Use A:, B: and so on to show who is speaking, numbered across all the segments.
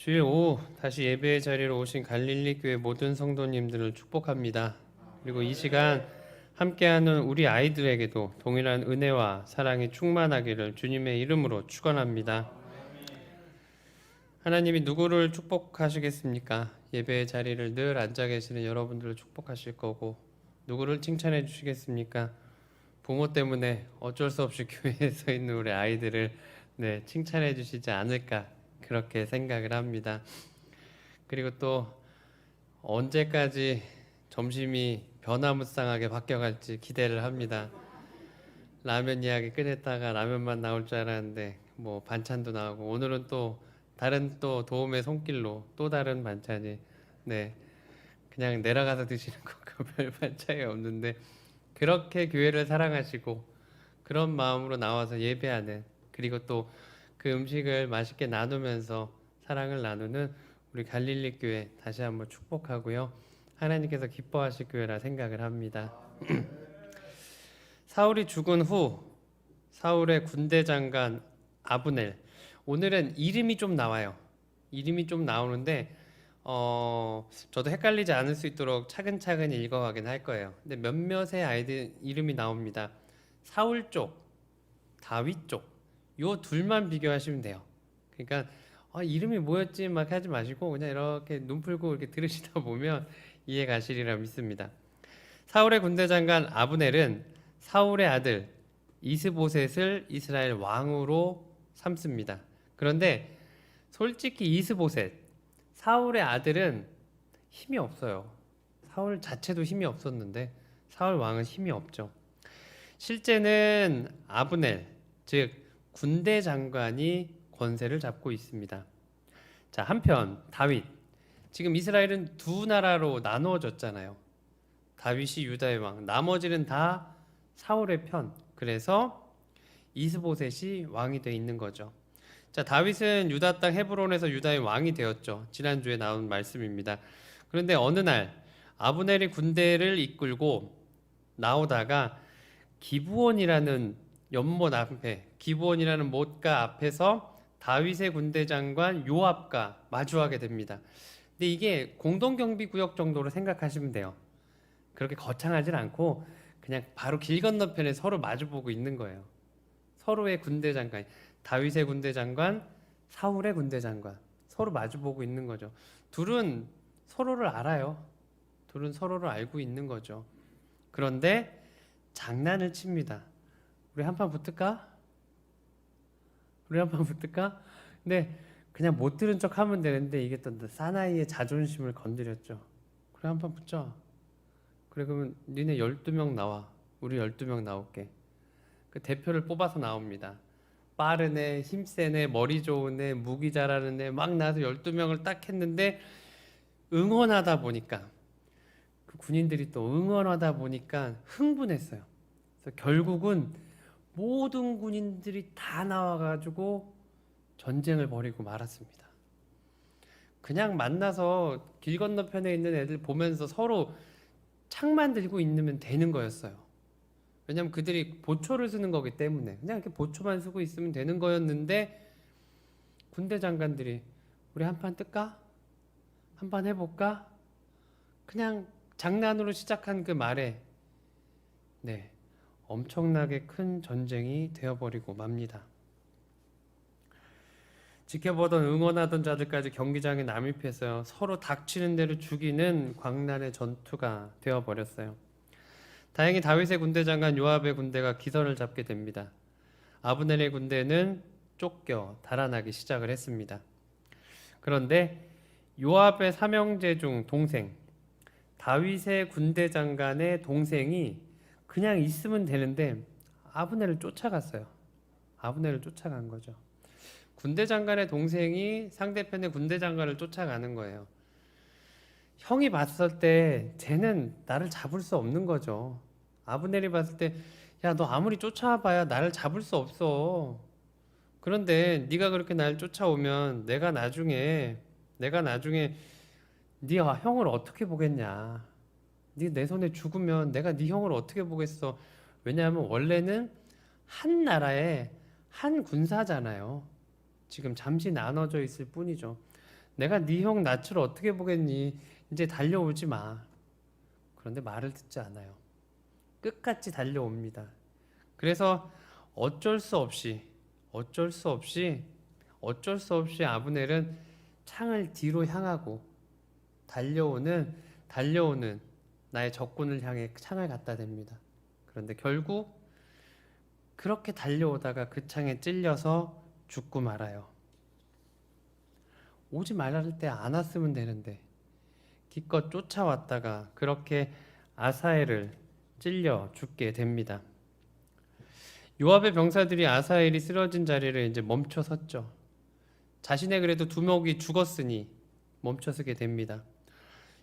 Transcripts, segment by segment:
A: 주일 오후 다시 예배의 자리로 오신 갈릴리 교회 모든 성도님들을 축복합니다. 그리고 이 시간 함께하는 우리 아이들에게도 동일한 은혜와 사랑이 충만하기를 주님의 이름으로 축원합니다. 하나님이 누구를 축복하시겠습니까? 예배의 자리를 늘 앉아 계시는 여러분들을 축복하실 거고, 누구를 칭찬해 주시겠습니까? 부모 때문에 어쩔 수 없이 교회에 서 있는 우리 아이들을 칭찬해 주시지 않을까 그렇게 생각을 합니다. 그리고 또 언제까지 점심이 변화무쌍하게 바뀌어갈지 기대를 합니다. 라면 이야기 꺼냈다가 라면만 나올 줄 알았는데 뭐 반찬도 나오고, 오늘은 또 다른 또 도움의 손길로 또 다른 반찬이 그냥 내려가서 드시는 것과 별 차이 없는데, 그렇게 교회를 사랑하시고 그런 마음으로 나와서 예배하는, 그리고 또 그 음식을 맛있게 나누면서 사랑을 나누는 우리 갈릴리 교회 다시 한번 축복하고요. 하나님께서 기뻐하실 교회라 생각을 합니다. 사울이 죽은 후 사울의 군대 장관 아브넬, 오늘은 이름이 좀 나와요. 이름이 좀 나오는데 저도 헷갈리지 않을 수 있도록 차근차근 읽어가긴 할 거예요. 근데 몇몇의 아이들 이름이 나옵니다. 사울 쪽, 다윗 쪽, 요 둘만 비교하시면 돼요. 그러니까 이름이 뭐였지 막 하지 마시고 그냥 이렇게 눈 풀고 이렇게 들으시다 보면 이해 가시리라 믿습니다. 사울의 군대 장관 아브넬은 사울의 아들 이스보셋을 이스라엘 왕으로 삼습니다. 그런데 솔직히 이스보셋, 사울의 아들은 힘이 없어요. 사울 자체도 힘이 없었는데 사울 왕은 힘이 없죠. 실제는 아브넬, 즉 군대 장관이 권세를 잡고 있습니다. 자, 한편 다윗, 지금 이스라엘은 두 나라로 나누어졌잖아요. 다윗이 유다의 왕, 나머지는 다 사울의 편. 그래서 이스보셋이 왕이 돼 있는 거죠. 자, 다윗은 유다 땅 헤브론에서 유다의 왕이 되었죠. 지난주에 나온 말씀입니다. 그런데 어느 날 아브넬이 군대를 이끌고 나오다가 기브온이라는 연못 앞에, 기브온이라는 못가 앞에서 다윗의 군대 장관 요압과 마주하게 됩니다. 근데 이게 공동경비구역 정도로 생각하시면 돼요. 그렇게 거창하진 않고 그냥 바로 길 건너편에 서로 마주보고 있는 거예요. 서로의 군대 장관, 다윗의 군대 장관, 사울의 군대 장관, 서로 마주보고 있는 거죠. 둘은 서로를 알아요. 둘은 서로를 알고 있는 거죠. 그런데 장난을 칩니다. 우리 한판 붙을까? 우리 한판 붙을까? 근데 그냥 못 들은 척 하면 되는데 이게 또 사나이의 자존심을 건드렸죠. 그래, 한판 붙자. 그래, 그러면 니네 12명 나와. 우리 12명 나올게. 그 대표를 뽑아서 나옵니다. 빠른 애, 힘센 애, 머리 좋은 애, 무기 잘하는 애 막 나와서 12명을 딱 했는데, 응원하다 보니까 그 군인들이 또 응원하다 보니까 흥분했어요. 그래서 결국은 모든 군인들이 다 나와가지고 전쟁을 벌이고 말았습니다. 그냥 만나서 길 건너편에 있는 애들 보면서 서로 창만 들고 있으면 되는 거였어요. 왜냐면 그들이 보초를 쓰는 거기 때문에 그냥 이렇게 보초만 쓰고 있으면 되는 거였는데, 군대 장관들이 우리 한판 뜰까? 한판 해볼까? 그냥 장난으로 시작한 그 말에 엄청나게 큰 전쟁이 되어버리고 맙니다. 지켜보던 응원하던 자들까지 경기장에 남입해서 서로 닥치는 대로 죽이는 광란의 전투가 되어버렸어요. 다행히 다윗의 군대 장관 요압의 군대가 기선을 잡게 됩니다. 아브넬의 군대는 쫓겨 달아나기 시작을 했습니다. 그런데 요압의 삼형제 중 동생, 다윗의 군대 장관의 동생이 그냥 있으면 되는데 아브넬을 쫓아갔어요. 아브넬을 쫓아간 거죠. 군대 장관의 동생이 상대편의 군대 장관을 쫓아가는 거예요. 형이 봤을 때 쟤는 나를 잡을 수 없는 거죠. 아브넬이 봤을 때, 야, 너 아무리 쫓아와봐야 나를 잡을 수 없어. 그런데 네가 그렇게 날 쫓아오면 내가 나중에 네 형을 어떻게 보겠냐. 네 내 손에 죽으면 내가 네 형을 어떻게 보겠어. 왜냐하면 원래는 한 나라의 한 군사잖아요. 지금 잠시 나눠져 있을 뿐이죠. 내가 네 형 낯을 어떻게 보겠니? 이제 달려오지 마. 그런데 말을 듣지 않아요. 끝까지 달려옵니다. 그래서 어쩔 수 없이 아브넬은 창을 뒤로 향하고 달려오는 나의 적군을 향해 창을 갖다 댑니다. 그런데 결국 그렇게 달려오다가 그 창에 찔려서 죽고 말아요. 오지 말랄 때 안 왔으면 되는데 기껏 쫓아왔다가 그렇게 아사엘을 찔려 죽게 됩니다. 요압의 병사들이 아사엘이 쓰러진 자리를 이제 멈춰 섰죠. 자신의 그래도 두목이 죽었으니 멈춰서게 됩니다.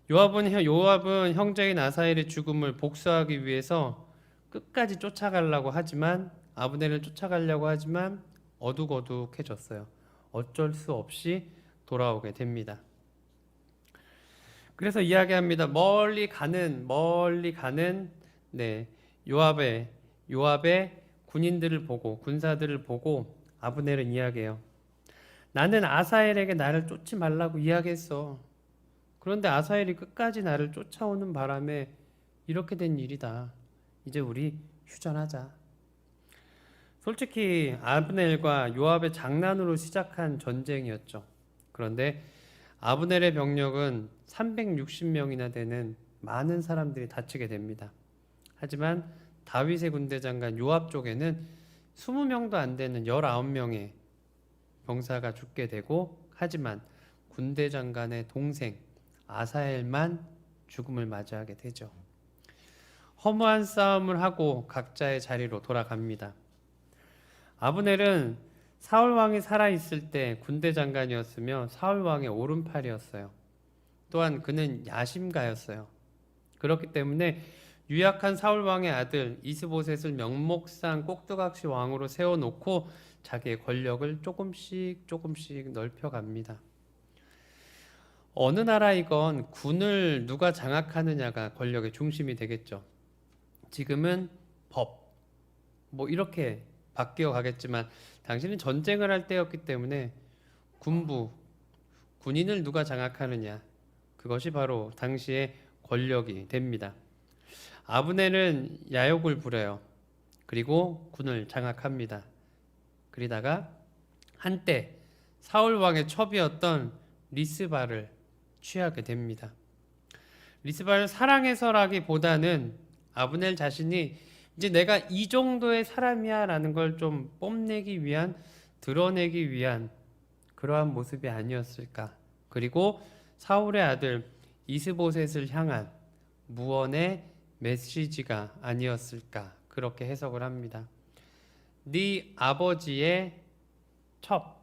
A: 요압은 형제인 아사엘의 죽음을 복수하기 위해서 끝까지 쫓아가려고 하지만 아브넬을 쫓아가려고 하지만 어둑어둑해졌어요. 어쩔 수 없이 돌아오게 됩니다. 그래서 이야기합니다. 멀리 가는 요압의 군인들을 보고 군사들을 보고 아브넬은 이야기해요. 나는 아사엘에게 나를 쫓지 말라고 이야기했어. 그런데 아사엘이 끝까지 나를 쫓아오는 바람에 이렇게 된 일이다. 이제 우리 휴전하자. 솔직히 아브넬과 요압의 장난으로 시작한 전쟁이었죠. 그런데 아브넬의 병력은 360명이나 되는 많은 사람들이 다치게 됩니다. 하지만 다윗의 군대 장관 요압 쪽에는 20명도 안 되는 19명의 병사가 죽게 되고, 하지만 군대 장관의 동생 아사엘만 죽음을 맞이하게 되죠. 허무한 싸움을 하고 각자의 자리로 돌아갑니다. 아브넬은 사울 왕이 살아있을 때 군대 장관이었으며 사울 왕의 오른팔이었어요. 또한 그는 야심가였어요. 그렇기 때문에 유약한 사울 왕의 아들 이스보셋을 명목상 꼭두각시 왕으로 세워놓고 자기의 권력을 조금씩 넓혀갑니다. 어느 나라이건 군을 누가 장악하느냐가 권력의 중심이 되겠죠. 지금은 법, 이렇게 바뀌어 가겠지만 당시는 전쟁을 할 때였기 때문에 군인을 누가 장악하느냐, 그것이 바로 당시의 권력이 됩니다. 아브넬은 야욕을 부려요. 그리고 군을 장악합니다. 그러다가 한때 사울 왕의 첩이었던 리스바를 취하게 됩니다. 리스바를 사랑해서라기보다는 아브넬 자신이 이제 내가 이 정도의 사람이야 라는 걸 좀 뽐내기 위한, 드러내기 위한 그러한 모습이 아니었을까. 그리고 사울의 아들 이스보셋을 향한 무언의 메시지가 아니었을까, 그렇게 해석을 합니다. 네 아버지의 첩,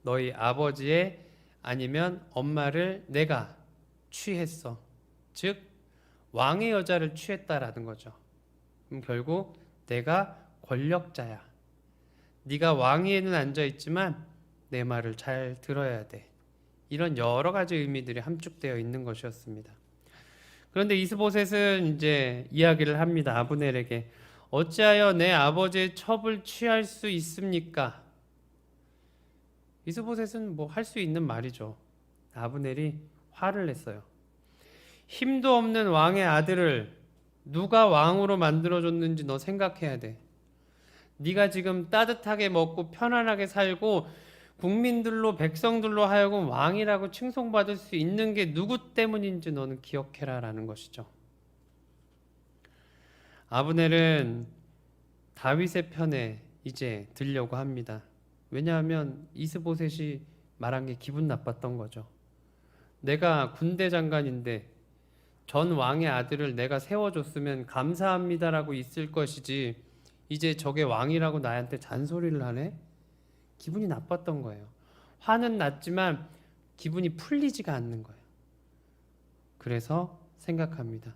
A: 너희 아버지의 아니면 엄마를 내가 취했어. 즉 왕의 여자를 취했다라는 거죠. 그럼 결국 내가 권력자야. 네가 왕위에는 앉아있지만 내 말을 잘 들어야 돼. 이런 여러 가지 의미들이 함축되어 있는 것이었습니다. 그런데 이스보셋은 이제 이야기를 합니다. 아브넬에게 어찌하여 내 아버지의 첩을 취할 수 있습니까? 이스보셋은 할 수 있는 말이죠. 아브넬이 화를 냈어요. 힘도 없는 왕의 아들을 누가 왕으로 만들어줬는지 너 생각해야 돼. 네가 지금 따뜻하게 먹고 편안하게 살고 국민들로, 백성들로 하여금 왕이라고 칭송받을 수 있는 게 누구 때문인지 너는 기억해라 라는 것이죠. 아브넬은 다윗의 편에 이제 들려고 합니다. 왜냐하면 이스보셋이 말한 게 기분 나빴던 거죠. 내가 군대 장관인데 전 왕의 아들을 내가 세워줬으면 감사합니다라고 있을 것이지, 이제 저게 왕이라고 나한테 잔소리를 하네? 기분이 나빴던 거예요. 화는 났지만 기분이 풀리지가 않는 거예요. 그래서 생각합니다.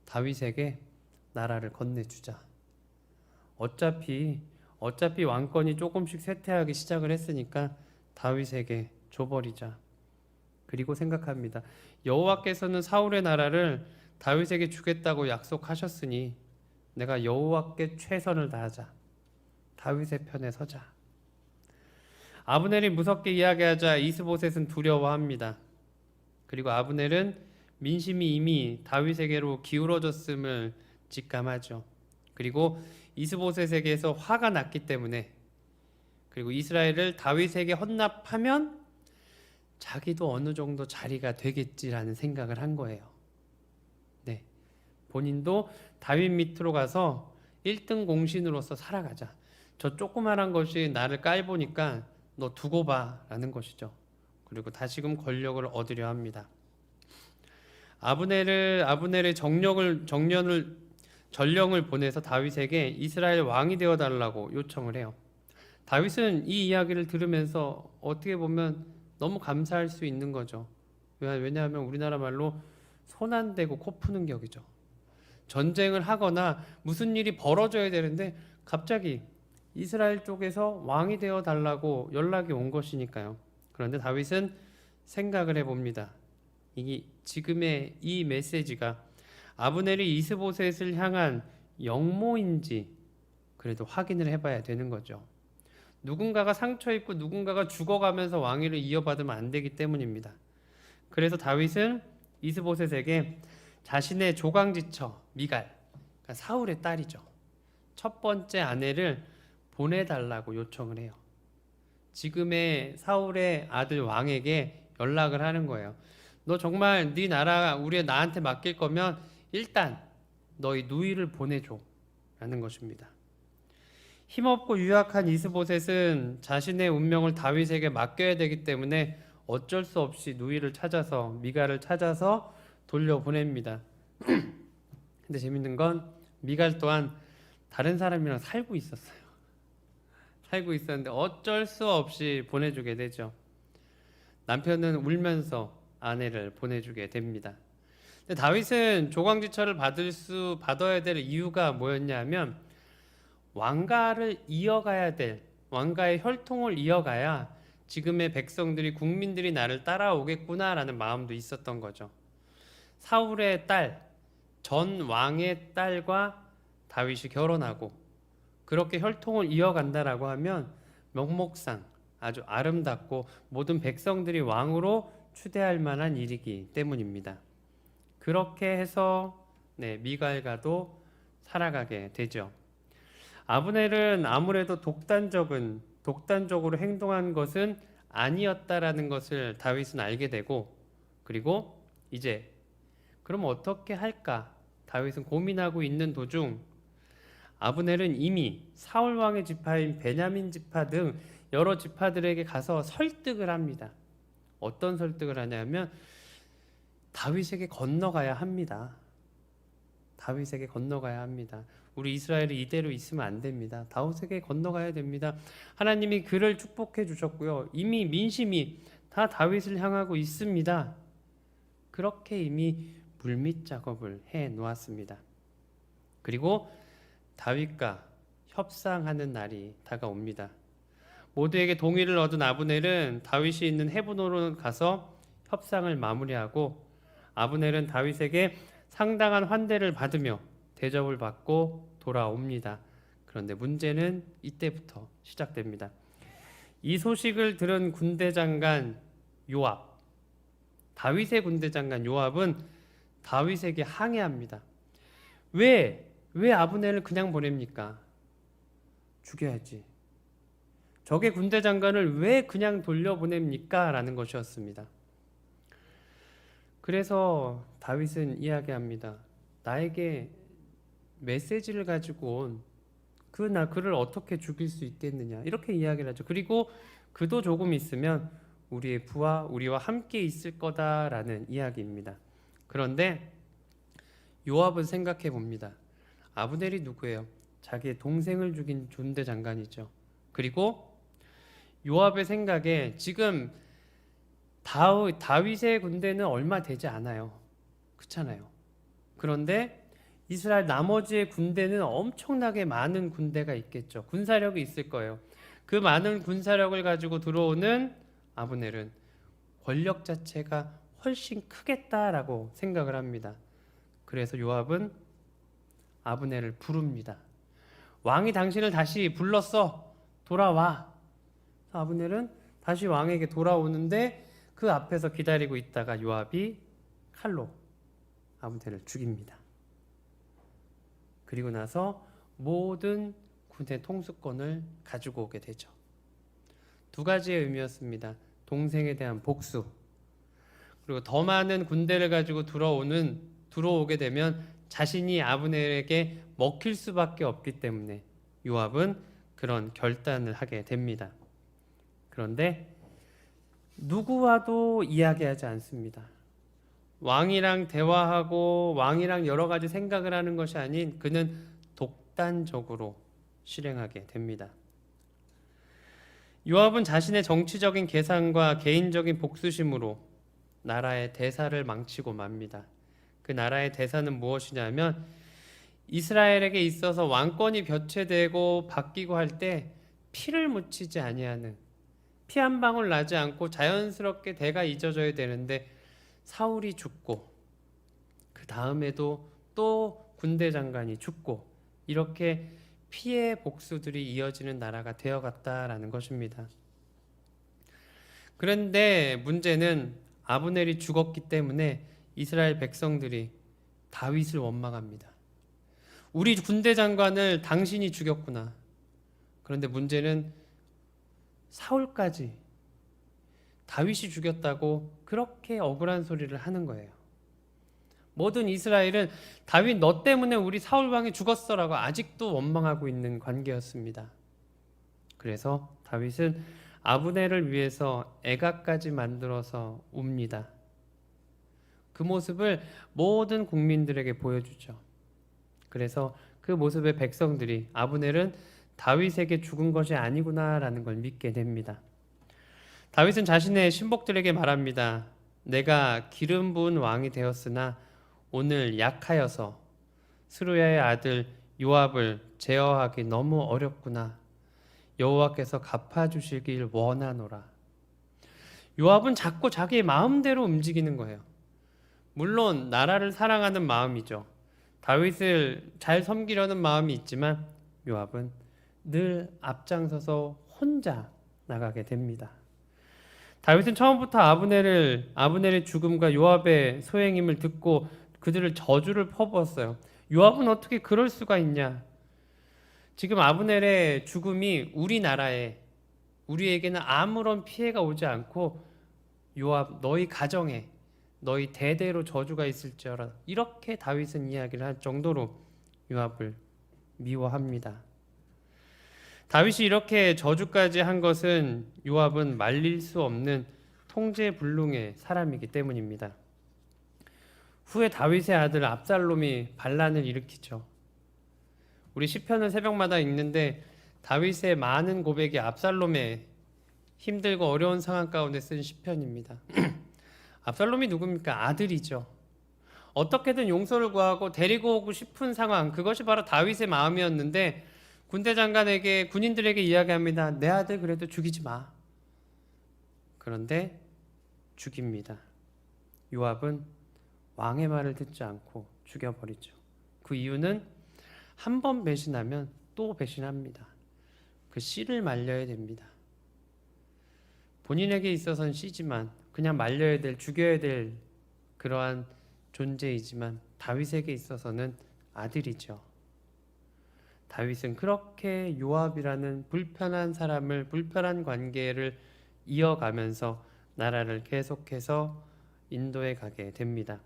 A: 다윗에게 나라를 건네주자. 어차피 왕권이 조금씩 쇠퇴하기 시작을 했으니까 다윗에게 줘버리자. 그리고 생각합니다. 여호와께서는 사울의 나라를 다윗에게 주겠다고 약속하셨으니 내가 여호와께 최선을 다하자. 다윗의 편에 서자. 아브넬이 무섭게 이야기하자 이스보셋은 두려워합니다. 그리고 아브넬은 민심이 이미 다윗에게로 기울어졌음을 직감하죠. 그리고 이스보셋에게서 화가 났기 때문에, 그리고 이스라엘을 다윗에게 헌납하면 자기도 어느 정도 자리가 되겠지라는 생각을 한 거예요. 네, 본인도 다윗 밑으로 가서 1등 공신으로서 살아가자. 저 조그만한 것이 나를 깔보니까 너 두고 봐 라는 것이죠. 그리고 다시금 권력을 얻으려 합니다. 아브넬의 전령을 보내서 다윗에게 이스라엘 왕이 되어 달라고 요청을 해요. 다윗은 이 이야기를 들으면서 어떻게 보면 너무 감사할 수 있는 거죠. 왜냐하면 우리나라 말로 손 안 대고 코 푸는 격이죠. 전쟁을 하거나 무슨 일이 벌어져야 되는데 갑자기 이스라엘 쪽에서 왕이 되어 달라고 연락이 온 것이니까요. 그런데 다윗은 생각을 해봅니다. 지금의 이 메시지가 아브넬이 이스보셋을 향한 영모인지 그래도 확인을 해봐야 되는 거죠. 누군가가 상처 입고 누군가가 죽어가면서 왕위를 이어받으면 안 되기 때문입니다. 그래서 다윗은 이스보셋에게 자신의 조강지처 미갈, 그러니까 사울의 딸이죠, 첫 번째 아내를 보내달라고 요청을 해요. 지금의 사울의 아들 왕에게 연락을 하는 거예요. 너 정말 네 나라 나한테 맡길 거면 일단 너희 누이를 보내줘 라는 것입니다. 힘없고 유약한 이스보셋은 자신의 운명을 다윗에게 맡겨야 되기 때문에 어쩔 수 없이 누이를 찾아서 미갈을 찾아서 돌려보냅니다. 근데 재밌는 건 미갈 또한 다른 사람이랑 살고 있었는데 어쩔 수 없이 보내주게 되죠. 남편은 울면서 아내를 보내주게 됩니다. 근데 다윗은 조광지처를 받아야 될 이유가 뭐였냐면 왕가의 혈통을 이어가야 지금의 백성들이, 국민들이 나를 따라오겠구나라는 마음도 있었던 거죠. 사울의 딸, 전 왕의 딸과 다윗이 결혼하고 그렇게 혈통을 이어간다라고 하면 명목상 아주 아름답고 모든 백성들이 왕으로 추대할 만한 일이기 때문입니다. 그렇게 해서 미갈과도 살아가게 되죠. 아브넬은 아무래도 독단적으로 행동한 것은 아니었다라는 것을 다윗은 알게 되고, 그리고 이제 그럼 어떻게 할까 다윗은 고민하고 있는 도중 아브넬은 이미 사울 왕의 지파인 베냐민 지파 등 여러 지파들에게 가서 설득을 합니다. 어떤 설득을 하냐면 다윗에게 건너가야 합니다. 우리 이스라엘이 이대로 있으면 안 됩니다. 다윗에게 건너가야 됩니다. 하나님이 그를 축복해 주셨고요. 이미 민심이 다 다윗을 향하고 있습니다. 그렇게 이미 물밑 작업을 해 놓았습니다. 그리고 다윗과 협상하는 날이 다가옵니다. 모두에게 동의를 얻은 아브넬은 다윗이 있는 헤브론으로 가서 협상을 마무리하고, 아브넬은 다윗에게 상당한 환대를 받으며 대접을 받고 돌아옵니다. 그런데 문제는 이때부터 시작됩니다. 이 소식을 들은 군대장관 요압, 다윗의 군대장관 요압은 다윗에게 항의합니다. 왜 아브넬을 그냥 보냅니까? 죽여야지. 적의 군대장관을 왜 그냥 돌려보냅니까? 라는 것이었습니다. 그래서 다윗은 이야기합니다. 나에게 메시지를 가지고 온 그를 어떻게 죽일 수 있겠느냐, 이렇게 이야기를 하죠. 그리고 그도 조금 있으면 우리의 부하 우리와 함께 있을 거다라는 이야기입니다. 그런데 요압은 생각해 봅니다. 아브넬이 누구예요? 자기의 동생을 죽인 군대 장관이죠. 그리고 요압의 생각에 지금 다윗의 군대는 얼마 되지 않아요. 그렇잖아요. 그런데 이스라엘 나머지의 군대는 엄청나게 많은 군대가 있겠죠. 군사력이 있을 거예요. 그 많은 군사력을 가지고 들어오는 아브넬은 권력 자체가 훨씬 크겠다라고 생각을 합니다. 그래서 요압은 아브넬을 부릅니다. 왕이 당신을 다시 불렀어. 돌아와. 아브넬은 다시 왕에게 돌아오는데 그 앞에서 기다리고 있다가 요압이 칼로 아브넬을 죽입니다. 그리고 나서 모든 군대 통수권을 가지고 오게 되죠. 두 가지의 의미였습니다. 동생에 대한 복수, 그리고 더 많은 군대를 가지고 들어오게 되면 자신이 아브넬에게 먹힐 수밖에 없기 때문에 요압은 그런 결단을 하게 됩니다. 그런데 누구와도 이야기하지 않습니다. 왕이랑 대화하고 왕이랑 여러 가지 생각을 하는 것이 아닌 그는 독단적으로 실행하게 됩니다. 요압은 자신의 정치적인 계산과 개인적인 복수심으로 나라의 대사를 망치고 맙니다. 그 나라의 대사는 무엇이냐면 이스라엘에게 있어서 왕권이 교체되고 바뀌고 할 때 피를 묻히지 아니하는, 피 한 방울 나지 않고 자연스럽게 대가 잊어져야 되는데 사울이 죽고 그 다음에도 또 군대 장관이 죽고 이렇게 피의 복수들이 이어지는 나라가 되어갔다라는 것입니다. 그런데 문제는 아브넬이 죽었기 때문에 이스라엘 백성들이 다윗을 원망합니다. 우리 군대 장관을 당신이 죽였구나. 그런데 문제는 사울까지 다윗이 죽였다고 그렇게 억울한 소리를 하는 거예요. 모든 이스라엘은 다윗 너 때문에 우리 사울 왕이 죽었어라고 아직도 원망하고 있는 관계였습니다. 그래서 다윗은 아브넬을 위해서 애가까지 만들어서 웁니다. 그 모습을 모든 국민들에게 보여주죠. 그래서 그 모습에 백성들이 아브넬은 다윗에게 죽은 것이 아니구나라는 걸 믿게 됩니다. 다윗은 자신의 신복들에게 말합니다. 내가 기름 부은 왕이 되었으나 오늘 약하여서 스루야의 아들 요압을 제어하기 너무 어렵구나. 여호와께서 갚아주시길 원하노라. 요압은 자꾸 자기의 마음대로 움직이는 거예요. 물론 나라를 사랑하는 마음이죠. 다윗을 잘 섬기려는 마음이 있지만 요압은 늘 앞장서서 혼자 나가게 됩니다. 다윗은 처음부터 아브넬의 죽음과 요압의 소행임을 듣고 그들을 저주를 퍼부었어요. 요압은 어떻게 그럴 수가 있냐? 지금 아브넬의 죽음이 우리에게는 아무런 피해가 오지 않고 요압 너희 가정에 너희 대대로 저주가 있을지어라. 이렇게 다윗은 이야기를 할 정도로 요압을 미워합니다. 다윗이 이렇게 저주까지 한 것은 요압은 말릴 수 없는 통제불능의 사람이기 때문입니다. 후에 다윗의 아들 압살롬이 반란을 일으키죠. 우리 시편을 새벽마다 읽는데 다윗의 많은 고백이 압살롬의 힘들고 어려운 상황 가운데 쓴 시편입니다. 압살롬이 누굽니까? 아들이죠. 어떻게든 용서를 구하고 데리고 오고 싶은 상황, 그것이 바로 다윗의 마음이었는데 군대 장관에게, 군인들에게 이야기합니다. 내 아들 그래도 죽이지 마. 그런데 죽입니다. 요압은 왕의 말을 듣지 않고 죽여버리죠. 그 이유는 한 번 배신하면 또 배신합니다. 그 씨를 말려야 됩니다. 본인에게 있어서는 씨지만 그냥 말려야 될, 죽여야 될 그러한 존재이지만 다윗에게 있어서는 아들이죠. 다윗은 그렇게 요압이라는 불편한 사람을, 불편한 관계를 이어가면서 나라를 계속해서 인도해 가게 됩니다.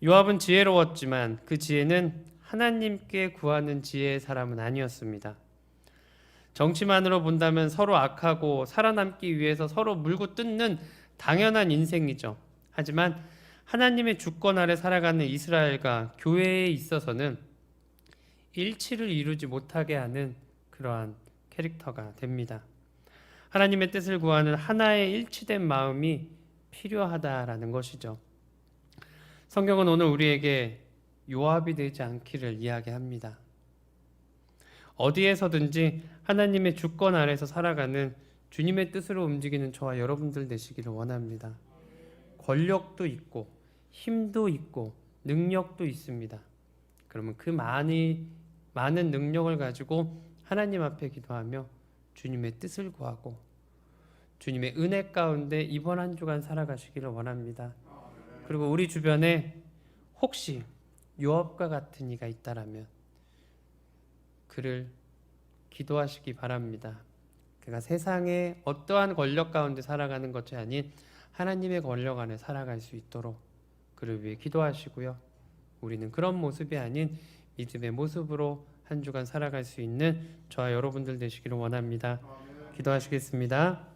A: 요압은 지혜로웠지만 그 지혜는 하나님께 구하는 지혜의 사람은 아니었습니다. 정치만으로 본다면 서로 악하고 살아남기 위해서 서로 물고 뜯는 당연한 인생이죠. 하지만 하나님의 주권 아래 살아가는 이스라엘과 교회에 있어서는 일치를 이루지 못하게 하는 그러한 캐릭터가 됩니다. 하나님의 뜻을 구하는 하나의 일치된 마음이 필요하다라는 것이죠. 성경은 오늘 우리에게 요압이 되지 않기를 이야기합니다. 어디에서든지 하나님의 주권 아래서 살아가는 주님의 뜻으로 움직이는 저와 여러분들 되시기를 원합니다. 권력도 있고 힘도 있고 능력도 있습니다. 그러면 그 많은 능력을 가지고 하나님 앞에 기도하며 주님의 뜻을 구하고 주님의 은혜 가운데 이번 한 주간 살아가시기를 원합니다. 그리고 우리 주변에 혹시 요압과 같은 이가 있다라면 그를 기도하시기 바랍니다. 그가 세상의 어떠한 권력 가운데 살아가는 것이 아닌 하나님의 권력 안에 살아갈 수 있도록 그를 위해 기도하시고요. 우리는 그런 모습이 아닌 믿음의 모습으로 한 주간 살아갈 수 있는 저와 여러분들 되시기를 원합니다. 기도하시겠습니다.